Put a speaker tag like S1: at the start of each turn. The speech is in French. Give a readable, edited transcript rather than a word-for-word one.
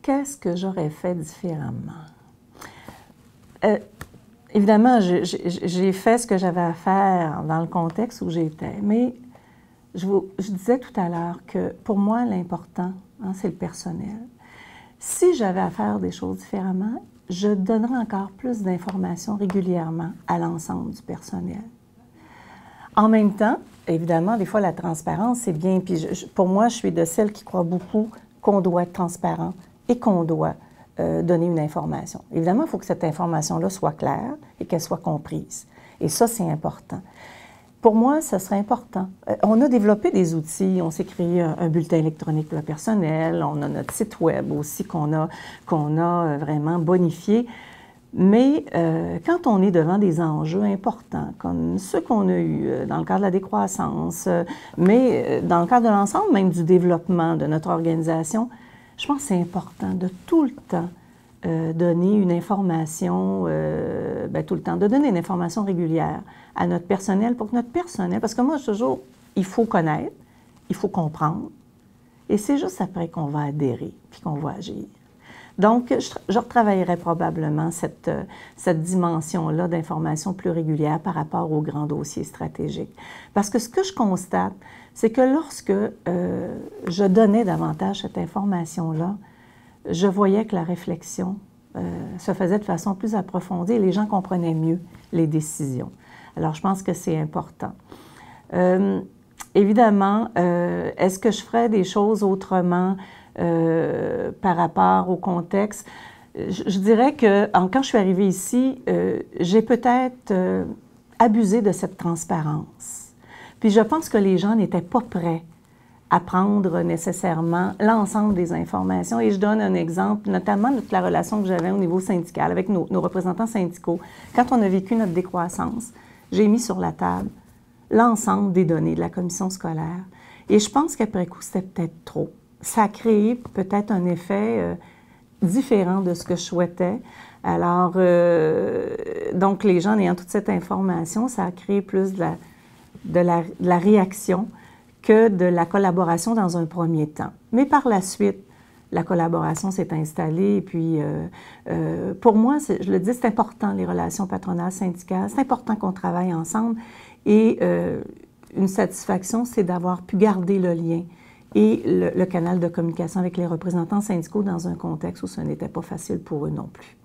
S1: qu'est-ce que j'aurais fait différemment? Évidemment, j'ai fait ce que j'avais à faire dans le contexte où j'étais, mais je disais tout à l'heure que pour moi, l'important, hein, c'est le personnel. Si j'avais à faire des choses différemment, je donnerais encore plus d'informations régulièrement à l'ensemble du personnel. En même temps, évidemment, des fois, la transparence, c'est bien. Puis pour moi, je suis de celles qui croient beaucoup qu'on doit être transparent et qu'on doit donner une information. Évidemment, il faut que cette information-là soit claire et qu'elle soit comprise. Et ça, c'est important. Pour moi, ça serait important. On a développé des outils, on s'est créé un bulletin électronique pour le personnel, on a notre site web aussi qu'on a vraiment bonifié. Mais quand on est devant des enjeux importants, comme ceux qu'on a eus dans le cadre de la décroissance, mais dans le cadre de l'ensemble même du développement de notre organisation, je pense que c'est important de tout le temps donner une information, tout le temps, de donner une information régulière à notre personnel pour que notre personnel, parce que moi, toujours, il faut connaître, il faut comprendre, et c'est juste après qu'on va adhérer, puis qu'on va agir. Donc, je retravaillerai probablement cette dimension-là d'information plus régulière par rapport aux grands dossiers stratégiques. Parce que ce que je constate, c'est que lorsque je donnais davantage cette information-là, je voyais que la réflexion se faisait de façon plus approfondie et les gens comprenaient mieux les décisions. Alors, je pense que c'est important. Évidemment, est-ce que je ferais des choses autrement par rapport au contexte? Je dirais que quand je suis arrivée ici, j'ai peut-être abusé de cette transparence. Puis je pense que les gens n'étaient pas prêts à prendre nécessairement l'ensemble des informations. Et je donne un exemple, notamment de la relation que j'avais au niveau syndical avec nos représentants syndicaux. Quand on a vécu notre décroissance, j'ai mis sur la table l'ensemble des données de la commission scolaire. Et je pense qu'après coup, c'était peut-être trop. Ça a créé peut-être un effet différent de ce que je souhaitais. Alors, donc, les gens ayant toute cette information, ça a créé plus de la réaction que de la collaboration dans un premier temps. Mais par la suite, la collaboration s'est installée et puis pour moi, je le dis, c'est important les relations patronales syndicales, c'est important qu'on travaille ensemble et une satisfaction, c'est d'avoir pu garder le lien et le canal de communication avec les représentants syndicaux dans un contexte où ce n'était pas facile pour eux non plus.